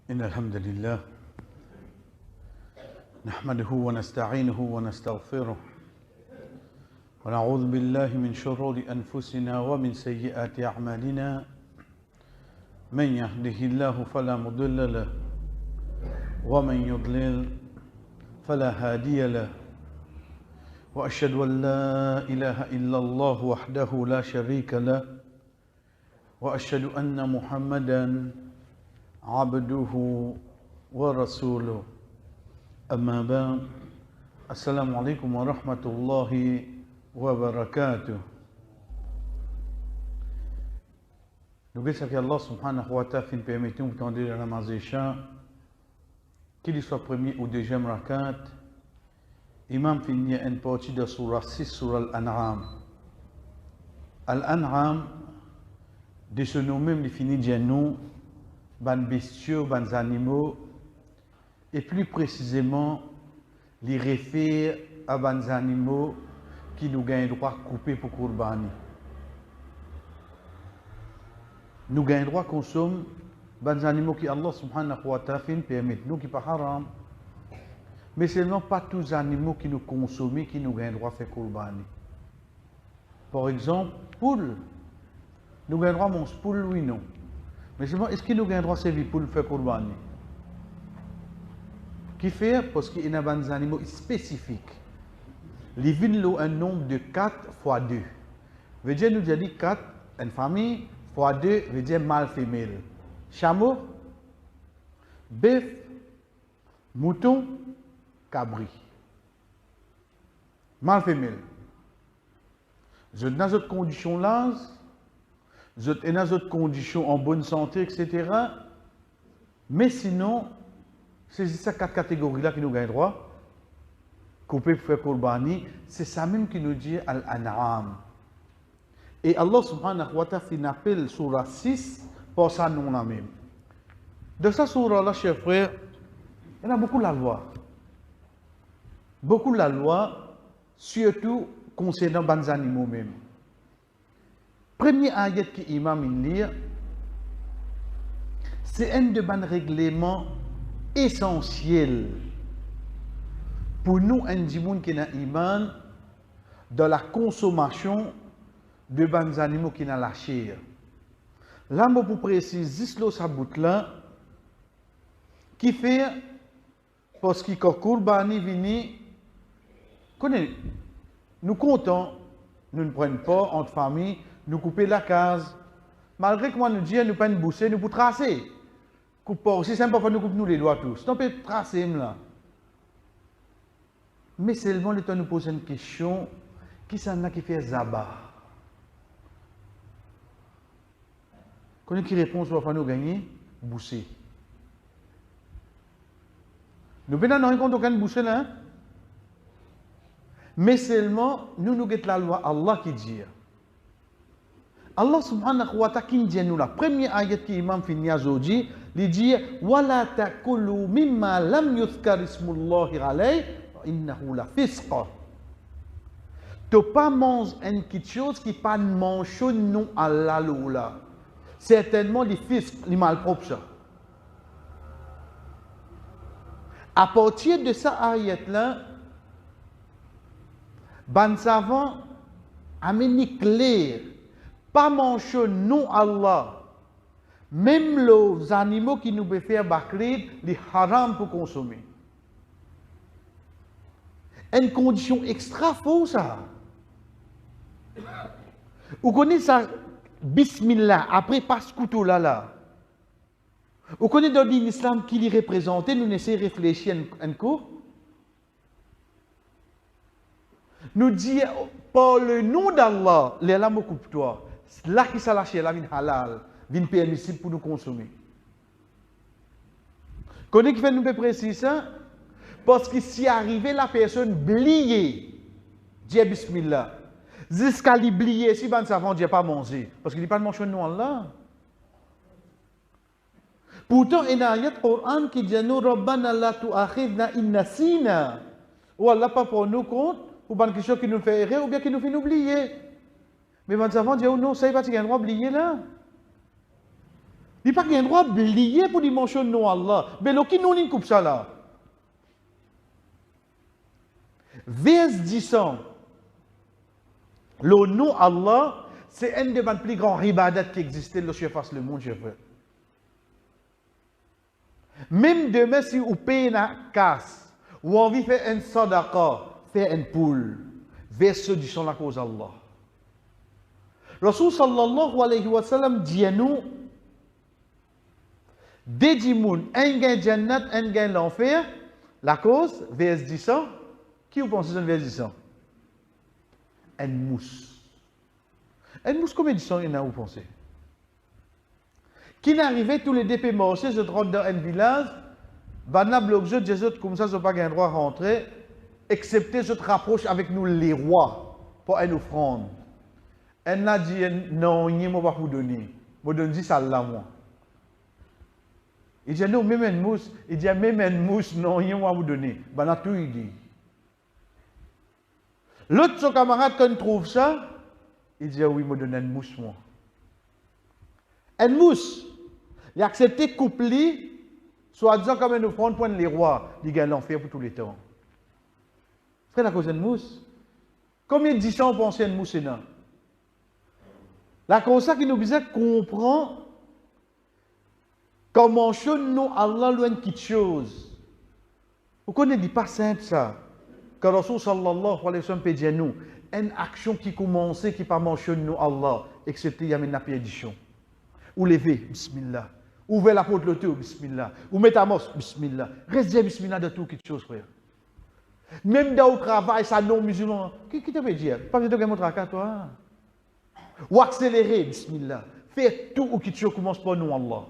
إن الحمد لله نحمده ونستعينه ونستغفره ونعوذ بالله من شرور أنفسنا ومن سيئات أعمالنا من يهده الله فلا مضل له ومن يضلل فلا هادي له وأشهد أن لا إله إلا الله وحده لا شريك له وأشهد أن محمدًا عبده ورسوله أما بعد السلام عليكم ورحمة الله وبركاته. Nous disons que Allah subhanahu wa ta'ala fin permettre nous de la namaz isha, qu'il soit premier ou deuxième rakat, imam finit une partie de surah 6 sur Al-An'am. Al-An'am, de ce nom même défini de nous, ban bestiaux, ban animaux, et plus précisément, les réfère à ban animaux qui nous gagnent droit de couper pour Kurbani. Nous gagnons droit de consommer ban animaux qui Allah subhanahu wa ta'ala permet, nous qui pas haram, mais seulement pas tous les animaux qui nous consomment qui nous gagnent droit de faire Kurbani. Par exemple, poule. Nous gagnons droit de manger poule, oui, non. Mais seulement, est-ce qu'il nous gagne droit de servir pour le faire Kurbani? Qui fait? Parce qu'il y a des animaux spécifiques. Les vignes ont un nombre de 4 fois 2. Veut dire, nous avons dit 4, une famille, fois 2, veut dire mâle femelle. Chameau, bœuf, mouton, cabri. Mâle femelle. Dans cette condition-là, et dans d'autres conditions en bonne santé, etc. Mais sinon, c'est ces 4 catégories-là qui nous gagnent droit. Couper pour faire Kurbani, c'est ça même qui nous dit Al-An'am. Et Allah subhanahu wa ta'ala appelle surah 6 pour ça nom-là même. De cette surah-là, chers frères, il y a beaucoup de la loi. Beaucoup de la loi, surtout concernant les animaux même. Premier ayat que l'imam lit, c'est un de ban règlements essentiels pour nous, individus qui ont iman, dans la consommation de ban animaux qui ont la chair. Là, je vous précise, ce bout-là, qui fait, parce que quand Kurbani vini, nous comptons, nous ne prenons pas entre familles, nous couper la case. Malgré que moi nous disons, nous pas une boussée, nous pouvons tracer. Si c'est pas nous couper nous les doigts tous. On peut tracer là. Mais seulement le temps nous poser une question, qui s'en a qui fait Zaba? Quand qui répond soit nous gagner, boussée. Nous venons dans un compte aucun boussée là. Hein? Mais seulement nous avons la loi Allah qui dit. Allah subhanahu wa ta'ala qui dit nous la première ayat qui imam finit aujourd'hui, il dit wala taqulu mimma lam yuzkar ismullahi alayhi innahu la fisq. Tu pas manger une petite chose qui pas mentionne non Allah là. Certainement les fisq, les malpropres ça. À partir de cette ayat là, ban savant amène clair. Pas manger non Allah. Même les animaux qui nous peuvent faire bakrid, les haram pour consommer. Une condition extra fausse ça. Vous connaissez ça, bismillah, après passe couteau là. Vous connaissez dans l'islam qui l'y représente, nous essayons de réfléchir un coup. Nous disons, par le nom d'Allah, les lames coupe toi. Là qui s'est lâché, là, vient halal, vient permissible pour nous consommer. Connaissez qui fait nous préciser ça? Parce que si arrivé la personne oubliée, dit bismillah, jusqu'à l'oublier, si ben savant dit pas manger, parce qu'il n'est pas de manger nous Allah. Pourtant, il y a un ayat Coran qui dit nous Rabbana la tu'akhidna in nasina. Ou Allah pas pour nous compte, ou bien quelque chose qui nous fait errer, ou bien qui nous fait oublier. Mais ben savant dit oh non, ça il va te gagner droit oublier là. Il n'y a pas de droit de lier pour dimension non Allah. Mais qui nous n'y coupe ça là? Vers 10 ans, le nom Allah, c'est un des plus grands ribadat qui existait dans le monde, je veux. Même demain, si vous payez une casse, ou envie de faire un sadaqa, faire une poule, vers ceux qui sont la cause d'Allah. Rasul sallallahu alayhi wa sallam dit à nous, Dédimoun, un gain jannat, un gain l'enfer, la cause, vers 10 ans, qui vous pensez vers 10 ans? Un mousse. Un mousse, combien de temps il y en a, vous pensez? Qui n'arrivait tous les DP marchés, je rentre dans un village, Bana bloque je dis comme ça, je n'ai pas un droit à rentrer, excepté je te rapproche avec nous les rois pour une offrande. Elle a dit non, il ne va pas vous donner. Je donne 10 à moi. Il dit non, même une mousse. Il dit même une mousse, non, il ne va vous donner. Bana tout il dit. L'autre, son camarade, quand il trouve ça, il dit oui, il me donne une mousse, moi. Une mousse. Il a accepté coupler, soit disant comme une offrande pour les rois. Il gagne l'enfer pour tous les temps. C'est la cause d'une mousse. Combien de 10 ans on pense à une mousse là? La cause qui nous disait comprend comment nous Allah loin de quelque chose. Vous connaissez pas simple ça. Quand Rasul sallallahu alayhi wa sallam peut dire nous, une action qui commençait qui pas mentionne nous Allah, excepté il y a une pédition. Ou lever, bismillah. Ouvrez la porte de l'auto, bismillah. Ou mettez à mos, bismillah. Restez bismillah de tout quelque chose, frère. Même dans le travail, ça non musulman. Qui te veut dire? Pas que tu as montré à toi. Ou accélérer, bismillah. Faire tout ou quelque chose commence par nous, Allah.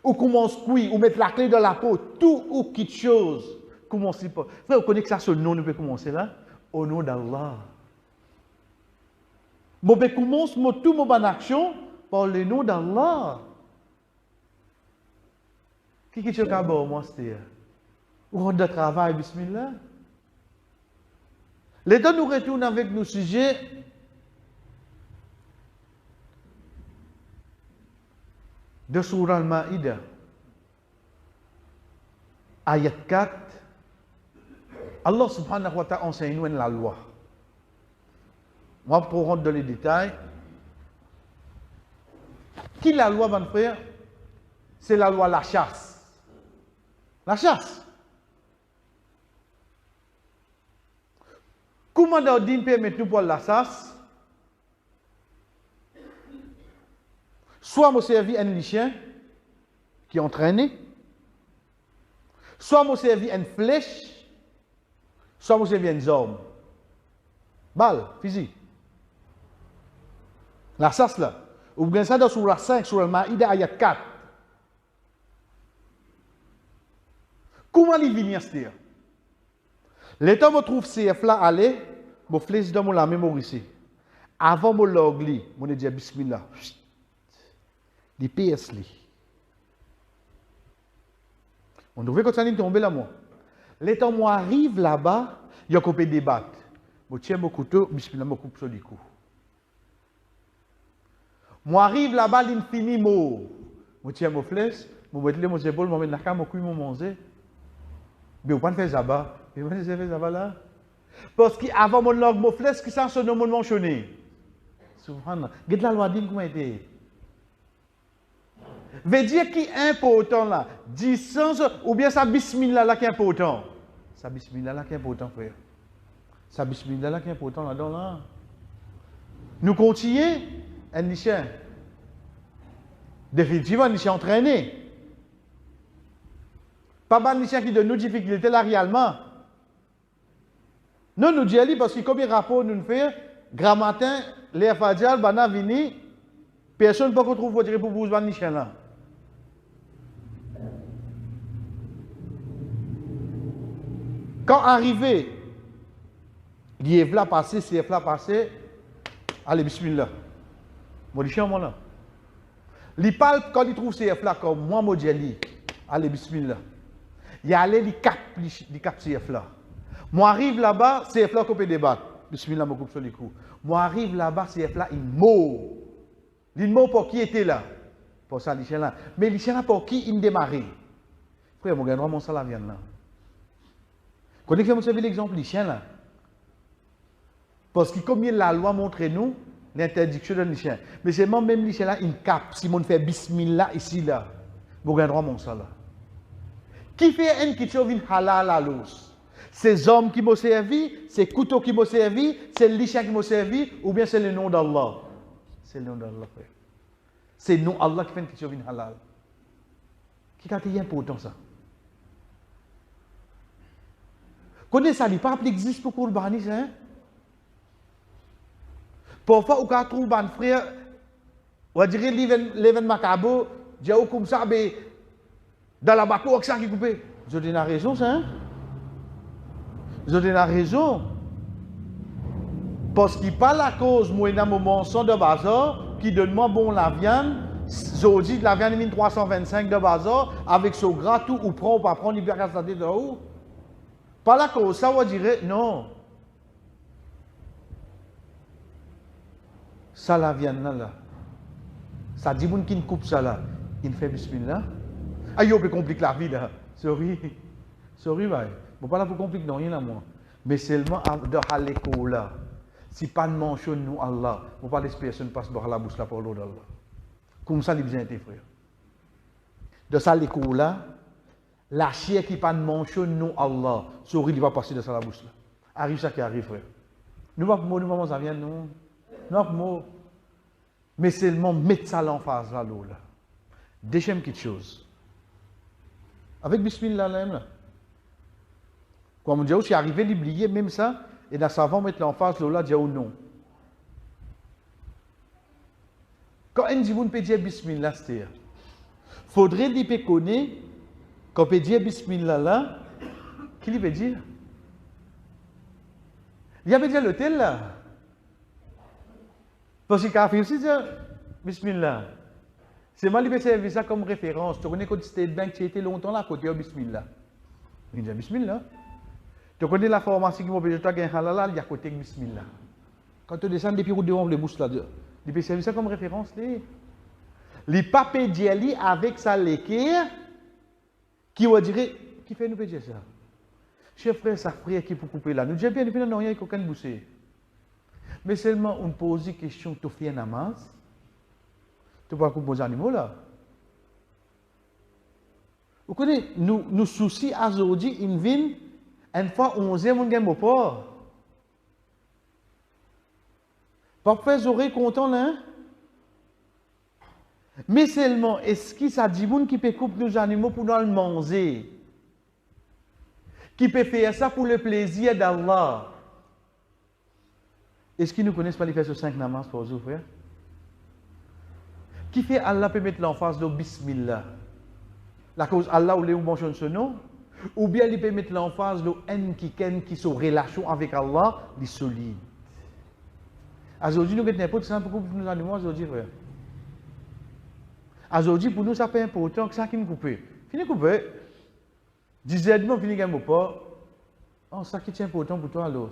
Ou commence oui, ou mettre la clé dans la peau, tout ou quelque chose commence par. Frère, vous connaissez que ça, ce nom, nous peut commencer là? Au nom d'Allah. Moi, je commence tout mon bonne action par le nom d'Allah. Qui est-ce que tu as moi, c'est ou rentre de travail, bismillah. L'état nous retourne avec nos sujets. De Surah Al-Ma'idah, ayat 4, Allah subhanahu wa ta'ala enseigne nous la loi. Moi, pour rentrer dans les détails, qui la loi, mon frère? C'est la loi la chasse. La chasse. Comment Daudin permet nous pour la chasse? Soit je servi un chien qui est entraîné, soit je servi une flèche, soit je servi une arme. Balle, physique. La chasse là. Ou bien ça dans Surah 5, sur le Maïda, ayat 4. Comment il vient se dire? L'état me trouve CF là, allez, je flèche dans la mémoire ici. Avant mon logli, je dis Bismillah. Di PS li. On devait continuer de tomber là, moi. Les temps, moi, arrive là-bas, il y a coupé débattre. Je tiens mon couteau, bismillah, je coupe sur le coup. Moi, arrive là-bas, l'infini mot. Je tiens mon flèche, je mets mon épaule, je mets la cam, je coupe mon manger. Mais vous ne pouvez pas faire ça. Vous ne pouvez pas faire ça là. Parce qu'avant mon log, mon flèche, qui ça, ce nom mentionné. Subhanallah. Regarde la loi d'Im, comment elle veut dire qui est important là, 10 ou bien ça bismillah là qui est important. Ça bismillah là qui est important, frère. Ça bismillah là qui est important là-dedans là. Nous continuons un nichien. Définitivement, un nichien entraîné. Pas un nichien qui donne nos difficultés là réellement. Non, nous disons parce que combien de rapports nous faisons, grand matin, les fadjal, bana vini, personne ne peut retrouver votre pour vous un nichien là. Quand arrivé, l'IEF là passé, CF là passé, allez, bismillah. Moi, je suis là. Il parle quand il trouve CF là, comme moi, je dis, allez, bismillah. Il allé, il cap CF là. Moi, arrive là-bas, CF là, qu'on peut débattre. Bismillah, je coupe sur les coups. Moi, arrive là-bas, CF là, il mot. Il mot pour qui était là. pour ça, les chiens là. Mais les chiens là, pour qui ils démarrent? Frère, mon gars, mon ça la viande là. Quand on fait l'exemple des chiens là. Parce que comme la loi montre nous, l'interdiction de les chiens. Mais c'est même les chiens là, ils capent. Si on fait bismillah ici là, vous gagnerez mon ça là. Qui fait un qui trouve halal à l'os? C'est hommes qui m'ont servi, c'est couteaux qui m'ont servi, c'est les chiens qui m'ont servi, ou bien c'est le nom d'Allah? C'est le nom d'Allah, frère. C'est le nom d'Allah qui fait un qui trouve halal. Qui a été important ça? Connaissez ça, il n'y a pas d'existe pour Kourbanis, hein? Parfois, on peut trouver un frère, on va dire, l'événement macabo, j'ai comme ça, mais dans la bateau, ça qui est coupé. Je donne la raison, ça, hein? Je donne la raison. Parce qu'il n'y a pas la cause, moi, il y a un moment sans de bazar, qui donne moi bon la viande, je dis la viande 1325 de bazar, avec ce gras tout, ou prend ou pas prendre, il peut regarder de où. Pas la cause, ça, on dirait, non. Ça, la viande là. Ça dit, bon, qui coupe ça là, il fait bismillah. Ah, il peut compliquer la vie là. Sorry. Sorry, ouais. Bon, pas là pour compliquer, non, rien là, moi. Mais seulement de l'école là. Si pas de mention nous Allah, on pas laisser personne passer par la bouche là pour l'eau d'Allah. Comme ça, les bien été frère. De ça, l'école là, la chair qui pas de mention nous Allah, sorry, il va passer de ça la bouche là. Arrive ça qui arrive, frère. Nous pas pour nous, ça vient, nous. Non, pour mais seulement mettre ça en face là, l'eau là. Déchem quelque chose. Avec Bismillah là. Comme on dit, je suis arrivé à l'oublier, même ça, et dans savant mettre l'en face, là, dire non. Quand on dit, vous peut dire Bismillah, c'est-à-dire, faudrait lui connaître, quand on peut dire Bismillah là, qui lui peut dire? Il y avait déjà l'hôtel là. Parce qu'il a fait aussi dire Bismillah. C'est moi qui vais servir ça comme référence. Tu connais quand State Bank, tu étais longtemps là, côté Bismillah. Il dit Bismillah. Tu connais la pharmacie qui m'a dit, tu as un halal, il y a côté Bismillah. Quand tu descends depuis route devant les bouches là, il peut servir ça comme référence. Les papiers d'Yali avec sa l'équerre, qui va dire, qui fait nous péter ça? Chef frère, sa frère qui peut couper là. Nous disons bien, depuis non, il n'y a aucun boussé. Mais seulement on pose une question, tu fais un namaz, tu peux couper les animaux là. Vous connaissez, nous soucis à aujourd'hui, une ville, une fois 11e, on gagne pas. Pas faire les oreilles contents là. Mais seulement, est-ce que ça dit qui peut couper nos animaux pour nous le manger? Qui peut faire ça pour le plaisir d'Allah? Est-ce qu'ils ne connaissent pas les faire sur 5 namaz pour vous, frère? Qui fait Allah peut mettre l'emphase de Bismillah? La cause Allah ou les ou mentionne ce nom? Ou bien il peut mettre l'emphase de N qui sont relation avec Allah, les solides. Aujourd'hui, nous avons n'importe quoi pour nous animaux aujourd'hui, frère. Aujourd'hui, pour nous, ça fait important que ça qui nous coupe. Fini couper. Disait, non, fini gagne pas. Oh, ça qui est important pour toi, alors.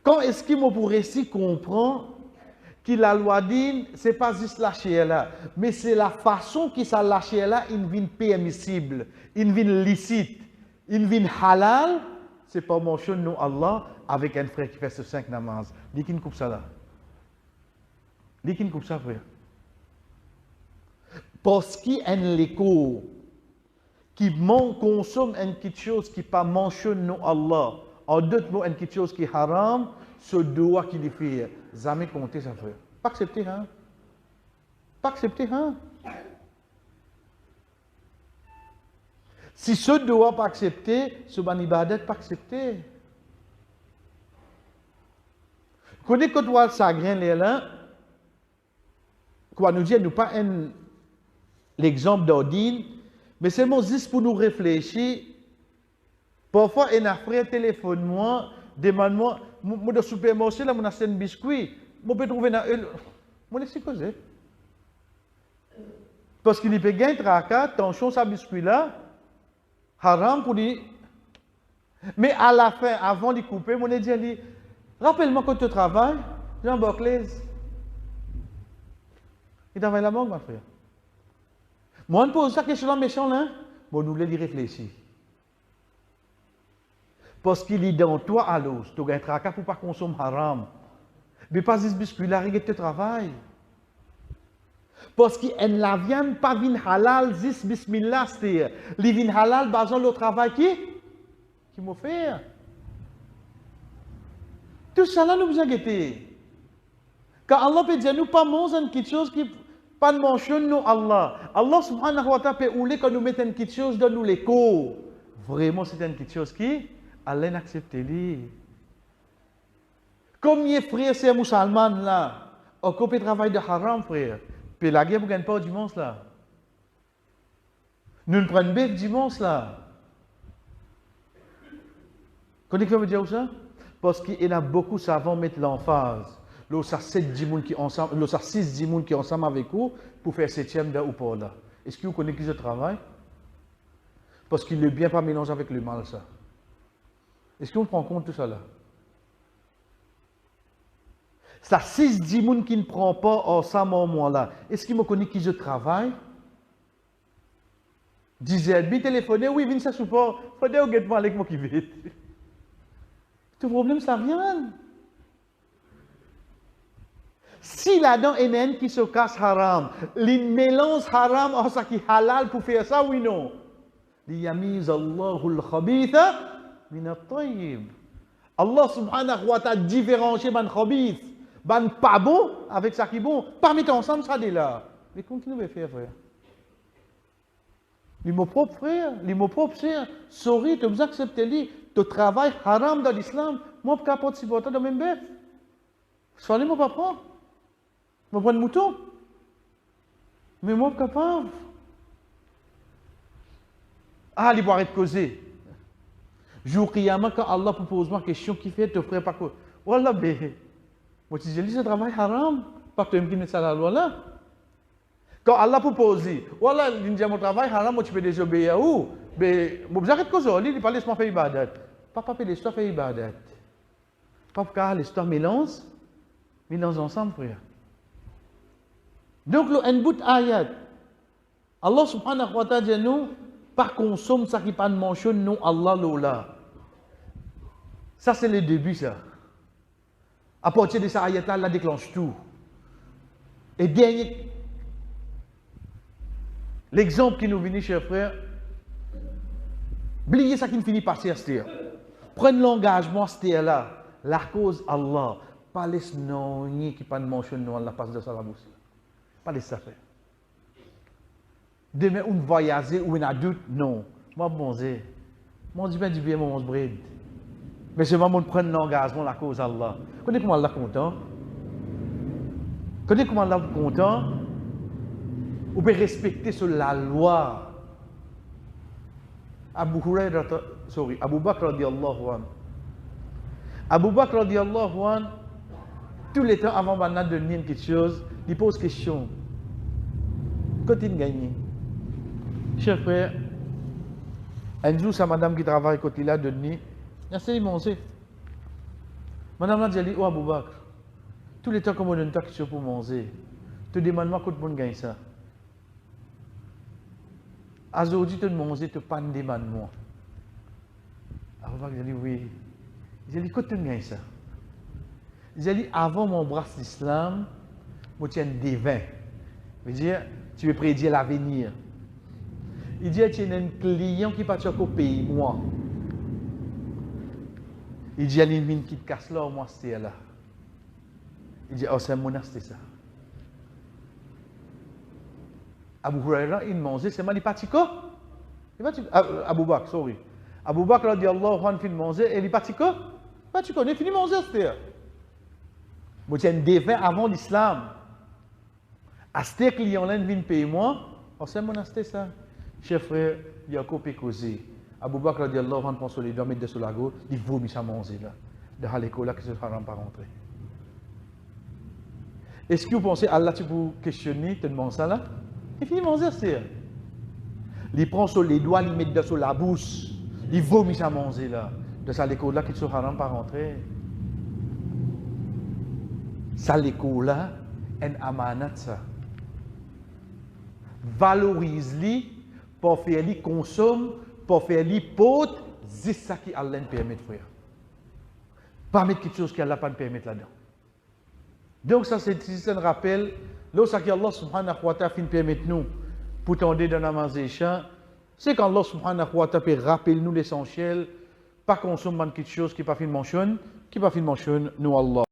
Quand est-ce qu'il me pourrait si comprendre que la loi dit, ce n'est pas juste la chair là, mais c'est la façon que ça la chair là, il vient permissible, il vient licite, il vient halal, c'est pas mention non Allah avec un frère qui fait ce 5 namaz. Dis qui coupe ça là. Dis qui coupe ça, frère. Parce qu'il y a un écho qui consomme quelque chose qui pas mentionne non Allah. En d'autres mots, quelque chose qui est haram, ce doigt qui les fait. Jamais compter ça, frère. Pas accepter, hein? Pas accepter, hein? Si ce doigt pas accepté, ce ban ibadat pas accepté. Connais que toi, ça grain là, quoi nous dire, nous pas l'exemple d'Odine, mais seulement juste pour nous réfléchir. Parfois, un frère téléphone-moi, demande-moi, moi de supermarché, là, mon acheté un biscuit, moi peux trouver dans eux. Moi, laisse causer. Parce qu'il peut gagner tracas, tension, sa biscuit là, haram pour lui. Mais à la fin, avant de couper, mon dit, rappelle-moi quand tu travailles, Jean Barclays. Il travaille la banque, mon frère. Moi, on pose la question méchant, là. Bon, nous voulons y réfléchir. Parce qu'il est dans toi à l'os. Tu as un tracas pour ne pas consommer haram. Mais pas ce biscuit là, regarde ton travail. Parce qu'il y la viande pas vin halal, zis bismillah, c'est-à-dire. Les vin halal, basant le travail qui m'a fait. Tout ça là, nous vous inquiétez. Quand Allah peut dire, nous pas manger quelque chose qui pas de mentionne nous Allah. Allah subhanahu wa ta'ala peut ouler quand nous mettons quelque chose dans nous l'écho. Vraiment, c'est quelque chose qui Allah n'accepte pas. Combien de frères c'est musulmans là, occupé travail de haram, frère. Puis la guerre, vous ne gagnez pas dimanche là. Nous ne prenons pas dimanche là. Connaissez-vous ce que veut dire ça? Parce qu'il y a beaucoup de savants mettre l'emphase. Là, ça 7 dimoun qui ensemble, là, ça 6 dimoun qui ensemble avec vous pour faire 7e de ou pas là. Est-ce que vous connaissez qui ce travail? Parce qu'il ne bien pas mélanger avec le mal ça. Est-ce qu'on prend compte de tout ça là? Ça 6 dimoun qui ne prend pas ensemble au moment là. Est-ce qu'il me connaît qui je travaille? Disait, bien téléphoné, oui, viens ça support. Faudrait au guet-moi avec moi qui vite. Tout problème, ça vient. Si là-dedans, il y a un qui se casse haram, il mélange haram à ce qui est halal pour faire ça, oui, non. Liyamiz Allahul khabitha min at-tayyib. Allah subhanahu wa ta'ala différencie ban khabith, ban pas bon avec ça qui est bon. Pas mettre ensemble ça dès là. Mais comment tu nous faire, frère? Les mots propres, frère, les mots propres, c'est sorry, tu acceptes les, tu travailles haram dans l'islam. Moi, je ne peux pas participer dans le même bête. Soyez moi pas prendre. Je vais prendre mouton. Mais moi, je suis capable. Ah, il va arrêter de causer. Jour Qiyamah, quand Allah propose une question qui fait, tu ne ferais pas quoi. Wallah, ben, moi, tu dis, ce travail haram. Pas que tu me dis ça la loi là. Quand Allah propose, voilà, il dit mon travail, haram, moi tu peux désobéir où? Mais, moi, j'arrête que ça, il parle de faire ibadat. Papa peut l'histoire faire ibadat. Papa, l'histoire mélange ensemble, frère. Donc, le bout ayat, Allah subhanahu wa ta'ala dit nous, pas consomme ça qui pas de mentionne, non, Allah l'ola. Ça, c'est le début, ça. À partir de cette ayat-là, Allah déclenche tout. Et dernier, l'exemple qui nous vient, chers frères, oubliez ça qui ne finit par c'est-à-dire. Prenez l'engagement, c'est-à-dire là, la cause Allah, pas les noms qui pas de mention non Allah passe de ça la bouche. Pas les ça faire. Demain on voyager ou on a doute non. Moi bonzé. Moi dis bien du bien mon bread. Mais c'est moi prendre l'engagement la cause Allah. Connais comment Allah content? Connais comment Allah content? Ou peut respecter sur la loi. Abu Bakr radiyallahu anhu. Abu Bakr radiyallahu anhu, tous les temps avant de donner quelque chose, il pose question. Quand il gagne, cher frère, un jour, c'est madame qui travaille côté là de nuit, il a essayé de manger. Madame a dit, oh Abu Bakr, tous les temps qu'on me donne quelque chose pour manger, te demande-moi quand on gagne ça. Aujourd'hui, tu manger, tu pas demande-moi. Abu Bakr a dit, oui. Il a dit, quand tu gagnes ça? Il a dit, avant mon bras l'islam, je tiens des vins. Il veut dire, tu veux prédire l'avenir. Il dit, tu as un client qui part au pays, moi. Il dit, il y a une mine qui te casse là, moi, c'était là. Il dit, oh, c'est un monastère, ça. Abu Huraira, il mangeait, c'est mal, il partit quoi? Abu Bakr, sorry. Abu Bakr, radiallahu anhu, il mangeait, et il partit quoi? Tu connais, fini manger, c'est-à-dire. Moi, j'ai un dévin avant l'islam. À ce client-là, il vient payer moi. Oh, c'est un monastère, ça. Cher frère, il y a un copé causé. Abu Bakr, radiallahu anhu, pense les doigts mettre sur la gauche, il vomit ça manger, là. De l'école, là, que ce ne sera pas rentrer. Est-ce que vous pensez, Allah, tu peux questionner, te demander ça, là? Il finit manger, c'est-à-dire. Il prend sur les doigts, il met sur la bouche, il vomit ça manger, là. De ça l'école là qui ne sera pas rentrer. Ça l'école là, un amanat ça. valorise-li, pour faire li consomme, pour faire li pote, c'est ça qui Allah permet, frère. Pas mettre quelque chose qui Allah pas permettre là-dedans. Donc ça c'est un rappel, lorsque Allah subhanahu wa ta'ala permet nous pour tendre dans la manger, c'est qu'Allah subhanahu wa ta'ala rappelle nous l'essentiel, pas consommer quelque chose qui pas fait mention, nous Allah.